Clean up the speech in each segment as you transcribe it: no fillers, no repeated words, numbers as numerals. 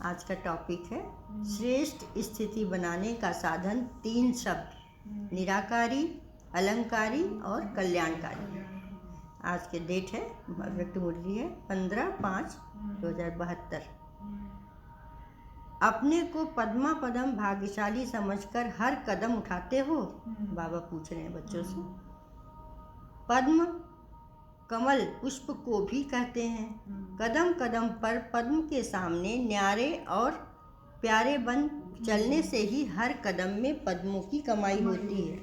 आज का टॉपिक है श्रेष्ठ स्थिति बनाने का साधन 3 शब्द, निराकारी, अलंकारी और कल्याणकारी। आज के डेट है, व्यक्त मुरली है 15/5/2072। अपने को पद्मा पदम भाग्यशाली समझकर हर कदम उठाते हो? बाबा पूछ रहे हैं बच्चों से। पद्म कमल पुष्प को भी कहते हैं। कदम कदम पर पद्म के सामने न्यारे और प्यारे बन चलने से ही हर कदम में पद्मों की कमाई होती है।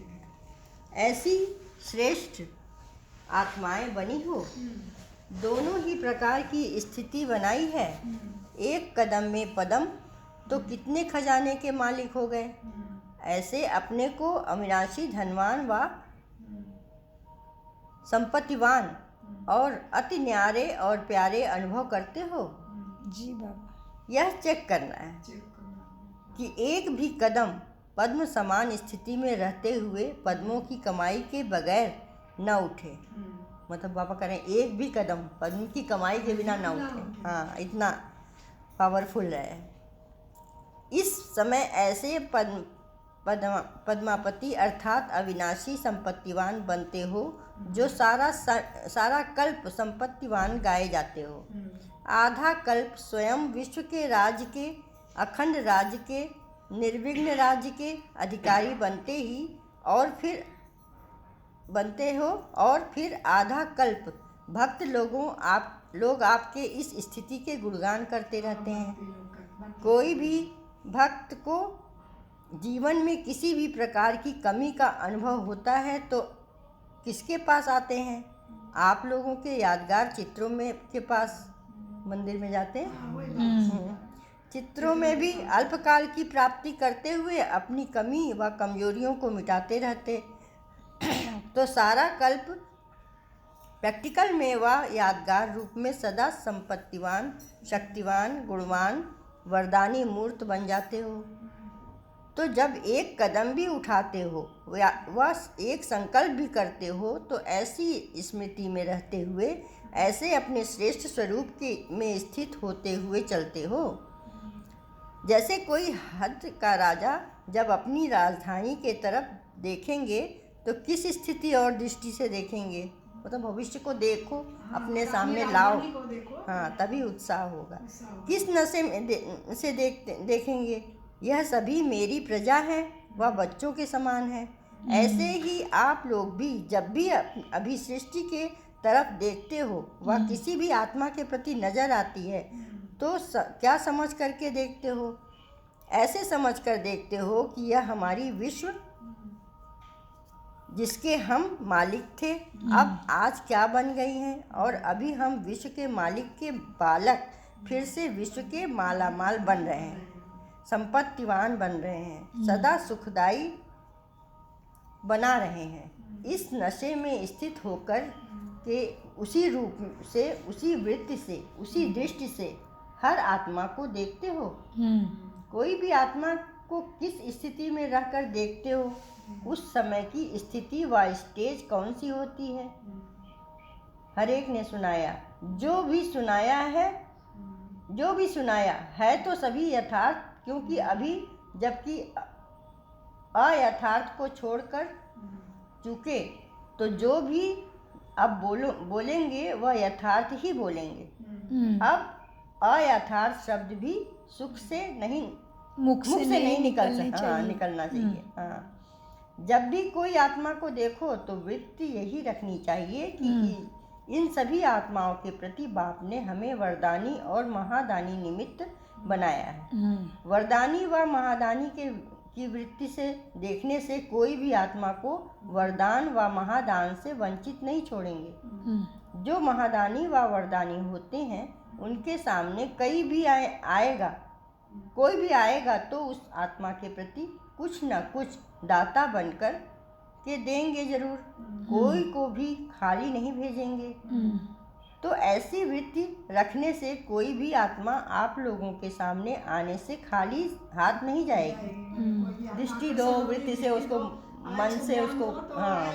ऐसी श्रेष्ठ आत्माएं बनी हो, दोनों ही प्रकार की स्थिति बनाई है। एक कदम में पद्म तो कितने खजाने के मालिक हो गए। ऐसे अपने को अविनाशी धनवान व संपत्तिवान और अति न्यारे और प्यारे अनुभव करते हो? जी बाबा। यह चेक करना है कि एक भी कदम पद्म समान स्थिति में रहते हुए पद्मों की कमाई के बगैर न उठे। मतलब बाबा कह रहे हैं एक भी कदम पद्म की कमाई के बिना न उठे। हाँ, इतना पावरफुल है। इस समय ऐसे पद्मापति अर्थात अविनाशी संपत्तिवान बनते हो जो सारा कल्प संपत्तिवान गाए जाते हो। आधा कल्प स्वयं विश्व के राज्य के, अखंड राज्य के, निर्विघ्न राज्य के अधिकारी बनते हो और फिर आधा कल्प भक्त लोग आपके इस स्थिति के गुणगान करते रहते हैं। कोई भी भक्त को जीवन में किसी भी प्रकार की कमी का अनुभव होता है तो किसके पास आते हैं? आप लोगों के यादगार चित्रों के पास मंदिर में जाते हैं। चित्रों में भी अल्पकाल की प्राप्ति करते हुए अपनी कमी व कमजोरियों को मिटाते रहते। तो सारा कल्प प्रैक्टिकल में व यादगार रूप में सदा संपत्तिवान, शक्तिवान, गुणवान, वरदानी मूर्त बन जाते हो। तो जब एक कदम भी उठाते हो व एक संकल्प भी करते हो तो ऐसी स्मृति में रहते हुए ऐसे अपने श्रेष्ठ स्वरूप में स्थित होते हुए चलते हो। जैसे कोई हद का राजा जब अपनी राजधानी के तरफ देखेंगे तो किस स्थिति और दृष्टि से देखेंगे? मतलब भविष्य को देखो, अपने सामने लाओ, हाँ, तभी उत्साह होगा। किस नशे से देखेंगे? यह सभी मेरी प्रजा है व बच्चों के समान है। ऐसे ही आप लोग भी जब भी अभी सृष्टि के तरफ देखते हो व किसी भी आत्मा के प्रति नजर आती है तो क्या समझ करके देखते हो? ऐसे समझ कर देखते हो कि यह हमारी विश्व जिसके हम मालिक थे अब आज क्या बन गई हैं और अभी हम विश्व के मालिक के बालक फिर से विश्व के मालामाल बन रहे हैं, संपत्तिवान बन रहे हैं, सदा सुखदाई बना रहे हैं। इस नशे में स्थित होकर के उसी रूप से, उसी वृत्ति से, उसी दृष्टि से हर आत्मा को देखते हो। कोई भी आत्मा को किस स्थिति में रहकर देखते हो? उस समय की स्थिति व स्टेज कौन सी होती है? हर एक ने सुनाया, जो भी सुनाया है तो सभी यथार्थ, क्योंकि अभी जबकि अयथार्थ को छोड़कर चुके तो जो भी अब बोलेंगे वह यथार्थ ही बोलेंगे। अब अयथार्थ शब्द भी मुख से नहीं निकलना चाहिए। हाँ, जब भी कोई आत्मा को देखो तो वृत्ति यही रखनी चाहिए कि इन सभी आत्माओं के प्रति बाप ने हमें वरदानी और महादानी निमित्त बनाया है। वरदानी व महादानी की वृत्ति से देखने से कोई भी आत्मा को वरदान व महादान से वंचित नहीं छोड़ेंगे। जो महादानी व वरदानी होते हैं उनके सामने कोई भी आएगा तो उस आत्मा के प्रति कुछ न कुछ दाता बनकर के देंगे जरूर, कोई को भी खाली नहीं भेजेंगे। तो ऐसी वृत्ति रखने से कोई भी आत्मा आप लोगों के सामने आने से खाली हाथ नहीं जाएगी। दृष्टि दो, वृत्ति से उसको, मन से उसको, हाँ,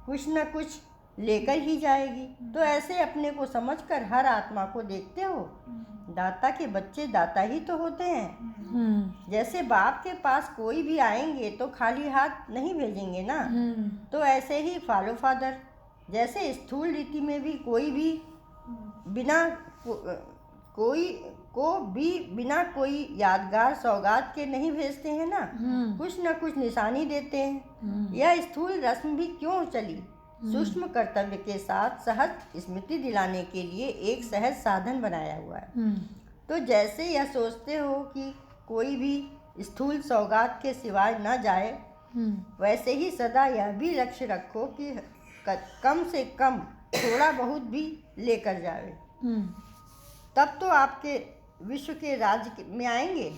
कुछ न कुछ लेकर ही जाएगी। तो ऐसे अपने को समझकर हर आत्मा को देखते हो। दाता के बच्चे दाता ही तो होते हैं। जैसे बाप के पास कोई भी आएंगे तो खाली हाथ नहीं भेजेंगे ना, तो ऐसे ही फॉलो फादर। जैसे स्थूल रीति में भी कोई भी बिना कोई यादगार सौगात के नहीं भेजते हैं ना, कुछ न कुछ निशानी देते हैं। यह स्थूल रस्म भी क्यों चली? सूक्ष्म कर्तव्य के साथ सहज स्मृति दिलाने के लिए एक सहज साधन बनाया हुआ है। तो जैसे यह सोचते हो कि कोई भी स्थूल सौगात के सिवाय न जाए, वैसे ही सदा यह भी लक्ष्य रखो कि कम से कम थोड़ा बहुत भी लेकर जाए। तब तो आपके विश्व के राज्य में आएंगे।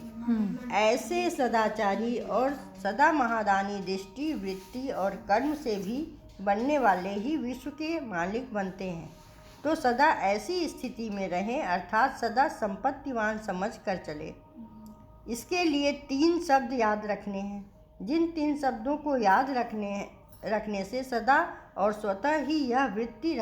ऐसे सदाचारी और सदा महादानी दृष्टि, वृत्ति और कर्म से भी बनने वाले ही विश्व के मालिक बनते हैं। तो सदा ऐसी स्थिति में रहें, अर्थात सदा संपत्तिवान समझ कर चले। इसके लिए 3 शब्द याद रखने हैं। जिन 3 शब्दों को याद रखने से सदा और स्वतः ही यह वृत्ति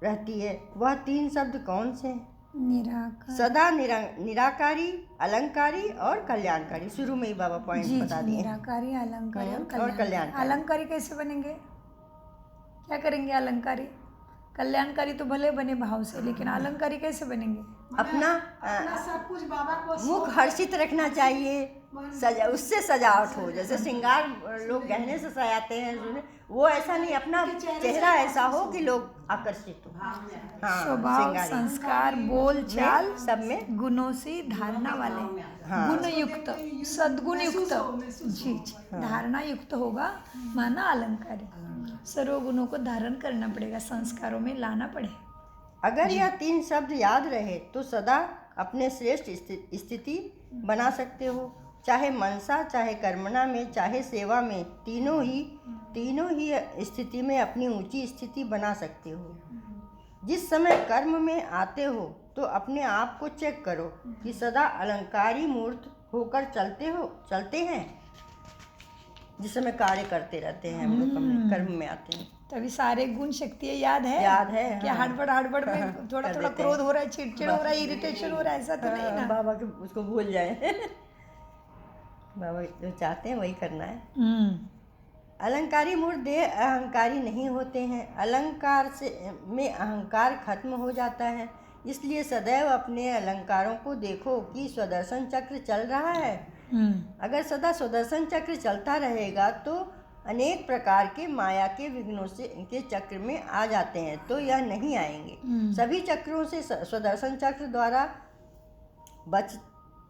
रहती है, वह 3 शब्द कौन से हैं? निराकार, सदा निराकारी, अलंकारी और कल्याणकारी। शुरू में ही बाबा पॉइंट बता दिए। निराकारी, अलंकारी और कल्याणकारी। अलंकारी कैसे बनेंगे? क्या करेंगे अलंकारी? कल्याणकारी तो भले बने भाव से, लेकिन अलंकारी कैसे बनेंगे? अपना सब कुछ बाबा को मुख हर्षित रखना चाहिए, उससे सजावट हो। जैसे श्रृंगार लोग गहने से सजाते हैं, वो ऐसा नहीं, अपना चेहरा ऐसा हो कि लोग आकर्षित हो। हाँ, स्वभाव, संस्कार, बोल चाल सब में गुणों से धारणा वाले, गुण युक्त, सद्गुण युक्त, जी धारणा युक्त होगा, माना अलंकारी। सर्व गुणों को धारण करना पड़ेगा, संस्कारों में लाना पड़ेगा। अगर यह 3 शब्द याद रहे तो सदा अपने श्रेष्ठ स्थिति बना सकते हो। चाहे मनसा, चाहे कर्मणा में, चाहे सेवा में, तीनों ही स्थिति में अपनी ऊंची स्थिति बना सकते हो। जिस समय कर्म में आते हो तो अपने आप को चेक करो कि सदा अलंकारी मूर्त होकर चलते हैं। जिस समय कार्य करते रहते हैं हम लोग कर्म में आते हैं, तभी सारे गुण शक्तियाँ याद है क्या? हाँ। हड़बड़ में थोड़ा क्रोध हो रहा है, चिड़चिड़ हो रहा है, इरिटेशन हो रहा है, ऐसा तो नहीं ना? बाबा के उसको भूल जाए। बाबा जो चाहते हैं वही करना है। अलंकारी मूर्त देह अहंकारी नहीं होते हैं। अलंकार में अहंकार खत्म हो जाता है। इसलिए सदैव अपने अलंकारों को देखो कि स्वदर्शन चक्र चल रहा है। अगर सदा स्वदर्शन चक्र चलता रहेगा तो अनेक प्रकार के माया के विघ्नों के चक्र में आ जाते हैं, तो यह नहीं आएंगे। सभी चक्रों से स्वदर्शन चक्र द्वारा बच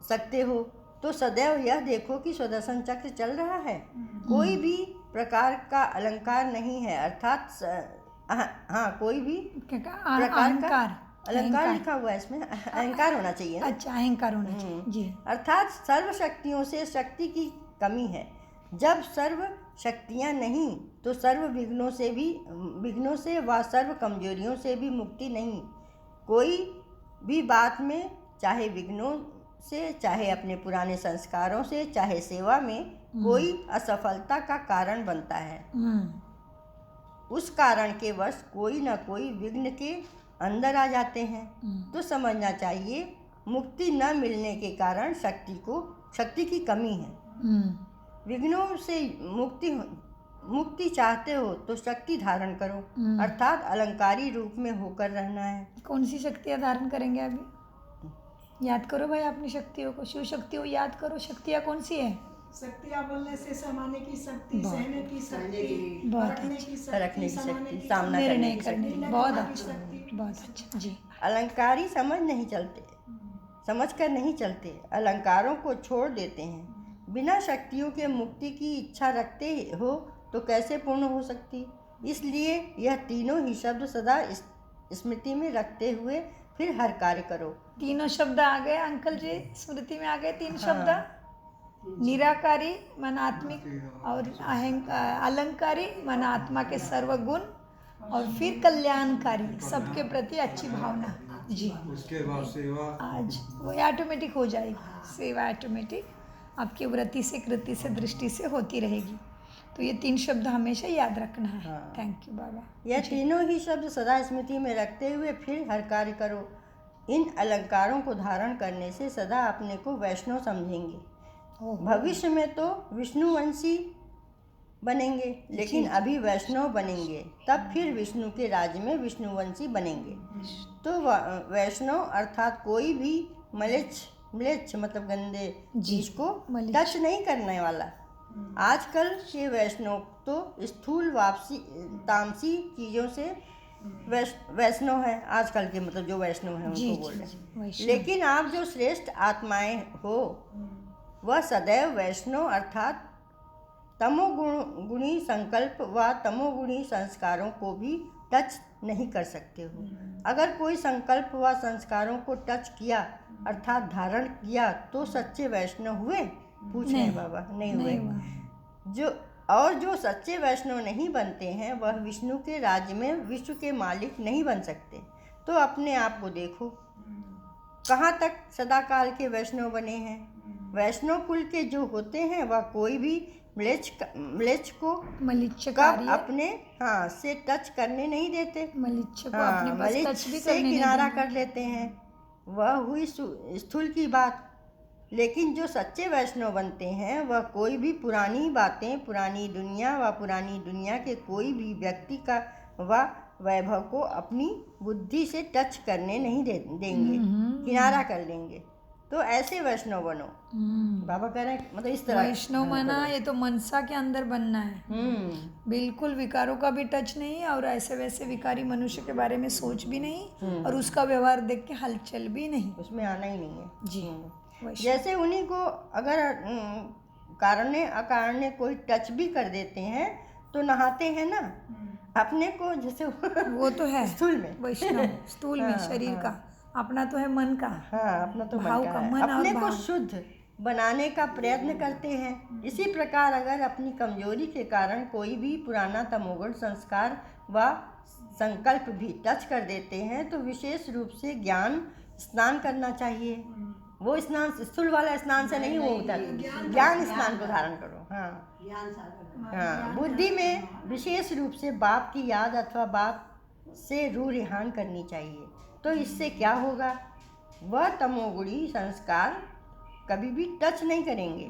सकते हो। तो सदैव यह देखो कि स्वदर्शन चक्र चल रहा है। कोई भी प्रकार का अलंकार नहीं है, अर्थात कोई भी प्रकार का अलंकार लिखा हुआ है इसमें, अहंकार होना चाहिए ना? अच्छा, अहंकार होना चाहिए, जी। अर्थात सर्व शक्तियों से शक्ति की कमी है। जब सर्व शक्तियाँ नहीं तो सर्व विघ्नों से व सर्व कमजोरियों से भी मुक्ति नहीं। कोई भी बात में, चाहे विघ्नों से, चाहे अपने पुराने संस्कारों से, चाहे सेवा में, कोई असफलता का कारण बनता है। उस कारण के वश कोई न कोई विघ्न के अंदर आ जाते हैं। तो समझना चाहिए मुक्ति न मिलने के कारण शक्ति की कमी है। विघ्नों से मुक्ति चाहते हो तो शक्ति धारण करो, अर्थात अलंकारी रूप में होकर रहना है। कौन सी शक्तियाँ धारण करेंगे अभी? याद करो भाई अपनी शक्तियों को, शिव शक्तियों याद करो। शक्तियाँ कौन सी है? शक्तियाँ बोलने से समाने की शक्ति, सहने की शक्ति, बहुत रखने की शक्ति, सामना निर्णय करने की, बहुत अच्छा जी। अलंकारी समझ कर नहीं चलते, अलंकारों को छोड़ देते हैं। बिना शक्तियों के मुक्ति की इच्छा रखते हो तो कैसे पूर्ण हो सकती? इसलिए यह तीनों ही शब्द सदा स्मृति में रखते हुए फिर हर कार्य करो। तीनों शब्द आ गए अंकल जी, स्मृति में आ गए 3 शब्द। निराकारी मन आत्मिक, और अलंकारी मन आत्मा के सर्व गुण, और फिर कल्याणकारी सबके प्रति अच्छी भावना, जी। उसके बाद सेवा, आज वो ऑटोमेटिक हो जाएगी। सेवा ऑटोमेटिक आपकी वृत्ति से, कृति से, दृष्टि से होती रहेगी। तो तो ये 3 शब्द हमेशा याद रखना है। हाँ। थैंक यू बाबा। यह तीनों ही शब्द सदा स्मृति में रखते हुए फिर हर कार्य करो। इन अलंकारों को धारण करने से सदा अपने को वैष्णव समझेंगे। भविष्य में तो विष्णुवंशी बनेंगे, लेकिन अभी वैष्णव बनेंगे, तब फिर विष्णु के राज्य में विष्णुवंशी बनेंगे। तो वैष्णव अर्थात कोई भी म्लेच्छ मतलब गंदे चीज को टच नहीं करने वाला। आजकल के वैष्णव तो स्थूल तामसी चीज़ों से वैष्णव है। आजकल के मतलब जो वैष्णव हैं उनको बोल रहे हैं। लेकिन आप जो श्रेष्ठ आत्माएं हो वह सदैव वैष्णव अर्थात तमोगुणी संकल्प व तमोगुणी संस्कारों को भी टच नहीं कर सकते हो। अगर कोई संकल्प व संस्कारों को टच किया अर्थात धारण किया तो सच्चे वैष्णव हुए? पूछ रहे बाबा। नहीं हुए। जो सच्चे वैष्णव नहीं बनते हैं वह विष्णु के राज्य में विश्व के मालिक नहीं बन सकते। तो अपने आप को देखो, कहाँ तक सदाकाल के वैष्णव बने हैं। वैष्णव कुल के जो होते हैं वह कोई भी म्लेच्छ को कब अपने से टच करने नहीं देते। म्लेच्छ को अपने पास टच भी से किनारा कर लेते हैं। वह हुई स्थूल की बात। लेकिन जो सच्चे वैष्णव बनते हैं वह कोई भी पुरानी बातें, पुरानी दुनिया व पुरानी दुनिया के कोई भी व्यक्ति का व वैभव को अपनी बुद्धि से टच करने नहीं देंगे, किनारा कर लेंगे। तो ऐसे वैष्णव बनो। बाबा कह रहे हैं मतलब इस तरह वैष्णव बना, ये तो मनसा के अंदर बनना है। बिल्कुल विकारों का भी टच नहीं और ऐसे वैसे विकारी मनुष्य के बारे में सोच भी नहीं और उसका व्यवहार देख के हलचल भी नहीं, उसमें आना ही नहीं है जी। जैसे उन्हीं को अगर कारणे अकारणे कोई टच भी कर देते हैं तो नहाते हैं ना अपने को, जैसे वो तो है स्थूल में वैष्णव स्थूल में शरीर का, अपना तो है मन का। अपना तो भाव का, मन और अपने को भाव। शुद्ध बनाने का प्रयत्न करते हैं। इसी प्रकार अगर अपनी कमजोरी के कारण कोई भी पुराना तमोगुण संस्कार व संकल्प भी टच कर देते हैं तो विशेष रूप से ज्ञान स्नान करना चाहिए। वो स्नान स्थूल वाला स्नान से नहीं वो होता, ज्ञान स्नान को धारण करो। बुद्धि में विशेष रूप से बाप की याद अथवा बाप से रूह रिहान करनी चाहिए। तो इससे क्या होगा, वह तमोगुणी संस्कार कभी भी टच नहीं करेंगे,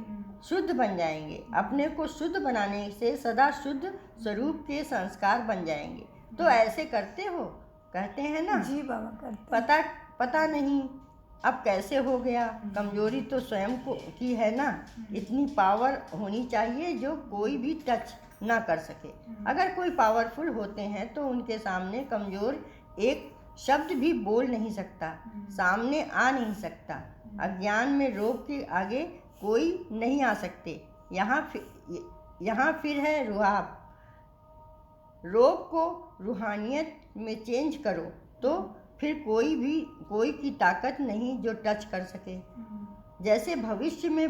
शुद्ध बन जाएंगे। अपने को शुद्ध बनाने से सदा शुद्ध स्वरूप के संस्कार बन जाएंगे। तो ऐसे करते हो, कहते हैं ना जी बाबा करते। पता नहीं अब कैसे हो गया। कमजोरी तो स्वयं को की है ना। इतनी पावर होनी चाहिए जो कोई भी टच ना कर सके। अगर कोई पावरफुल होते हैं तो उनके सामने कमजोर एक शब्द भी बोल नहीं सकता, सामने आ नहीं सकता। अज्ञान में रोग के आगे कोई नहीं आ सकते। यहाँ फिर है रुहाब। रोग को रूहानियत में चेंज करो तो फिर कोई की ताकत नहीं जो टच कर सके। जैसे भविष्य में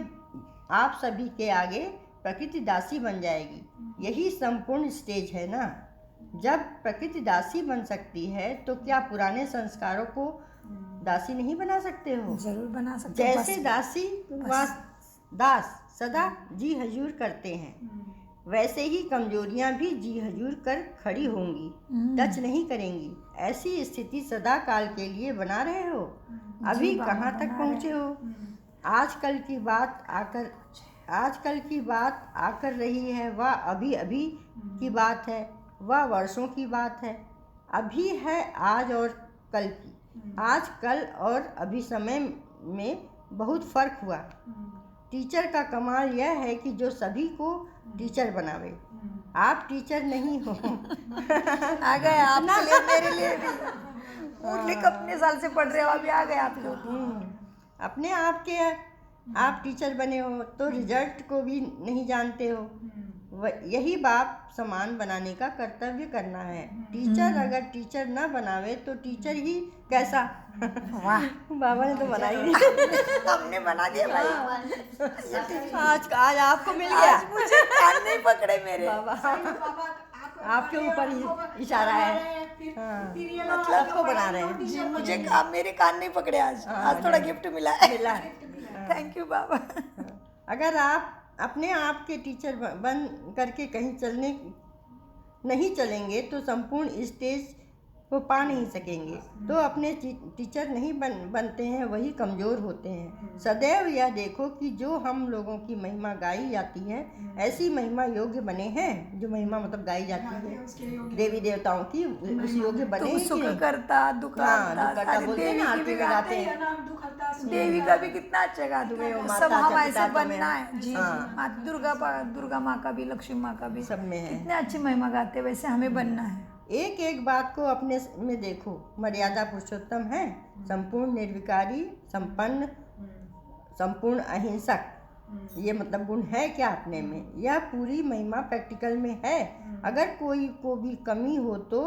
आप सभी के आगे प्रकृति दासी बन जाएगी। यही संपूर्ण स्टेज है ना। जब प्रकृति दासी बन सकती है तो क्या पुराने संस्कारों को दासी नहीं बना सकते हो? जरूर बना सकते। जैसे दासी दास सदा जी हजूर करते हैं वैसे ही कमजोरियां भी जी हजूर कर खड़ी होंगी, टच नहीं करेंगी। ऐसी स्थिति सदा काल के लिए बना रहे हो। अभी कहाँ तक पहुँचे हो? आजकल की बात आकर रही है, वह अभी की बात है, वह वर्षों की बात है। अभी है आज और कल की। आज कल और अभी समय में बहुत फर्क हुआ। टीचर का कमाल यह है कि जो सभी को टीचर बनावे। आप टीचर नहीं हो। आ गए आपके लिए, मेरे लिए भी। मुरली कितने साल से पढ़ रहे हो, अभी आ गए आप लोग। अपने आप के आप टीचर बने हो तो रिजल्ट को भी नहीं जानते हो। यही बाप समान बनाने का कर्तव्य करना है। टीचर अगर टीचर न बनावे तो टीचर ही कैसा। वाह, बाबा ने तो बना ही नहीं। हमने बना दिया भाई। आज आपको मिल गया। आज मुझे कान नहीं पकड़े मेरे। बाबा आपके ऊपर ही इशारा है। मतलब आपको बना रहे हैं जी, मुझे मेरे कान नहीं पकड़े आज। आज थोड़ा गिफ्ट मिला है। मिला। थैंक यू बाबा। अगर आप अपने आप के टीचर बन करके कहीं नहीं चलेंगे तो संपूर्ण स्टेज को पा नहीं सकेंगे। तो अपने टीचर नहीं बनते हैं वही कमज़ोर होते हैं। सदैव यह देखो कि जो हम लोगों की महिमा गाई जाती है ऐसी महिमा योग्य बने हैं। जो महिमा मतलब गाई जाती है देवी देवताओं की, उस योग्य बने तो हैं कि सुख नहीं? करता दुख हरता, दुख करता सारी बोलते हैं देवी ना, की आरती भी में गाते है हैं। नाम दुख हरता सुख देवी का भी कितना अच्छा गाते तुम्हें वो हैं। माता सब हम चाचा ऐसे तो बनना में- है जी। हाँ। माँ दुर्गा माँ का भी, लक्ष्मी माँ का भी सब में है। कितने अच्छी महिमा गाते हैं, वैसे हमें बनना है। एक एक बात को अपने में देखो। मर्यादा पुरुषोत्तम है, संपूर्ण निर्विकारी, संपन्न, संपूर्ण अहिंसक। ये मतलब गुण है क्या अपने में? यह पूरी महिमा प्रैक्टिकल में है। अगर कोई को भी कमी हो तो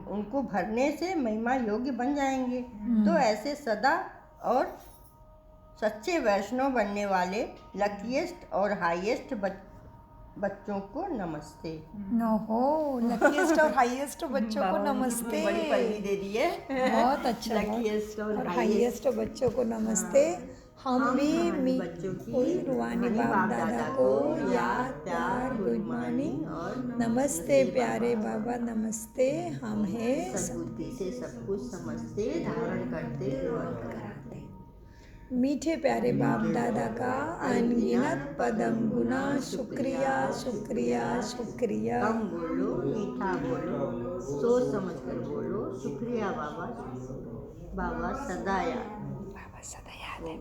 उनको भरने से महिमा योग्य बन जाएंगे। तो ऐसे सदा और सच्चे वैष्णव बनने वाले लकीएस्ट और हाईएस्ट बच्चों को नमस्ते। ओहो, लकीएस्ट और हाईएस्ट बच्चों को नमस्ते। बड़ी पल्ली दे दी है। बहुत अच्छा। लकीएस्ट और हाईएस्ट बच्चों को नमस्ते। हम भी बच्चों की कोई रूहानी बाप दादा को याद, प्यार, गुड मॉर्निंग और नमस्ते प्यारे बाबा, नमस्ते। हम हैं सद्बुद्धि से सब कुछ समझते, धारण करते और कराते। मीठे प्यारे बाप दादा का अनगिनत पदम गुना शुक्रिया शुक्रिया शुक्रिया। कम बोलो, मीठा बोलो, सोच समझ कर बोलो। शुक्रिया बाबा, बाबा सदा याद। बाबा सदा याद है।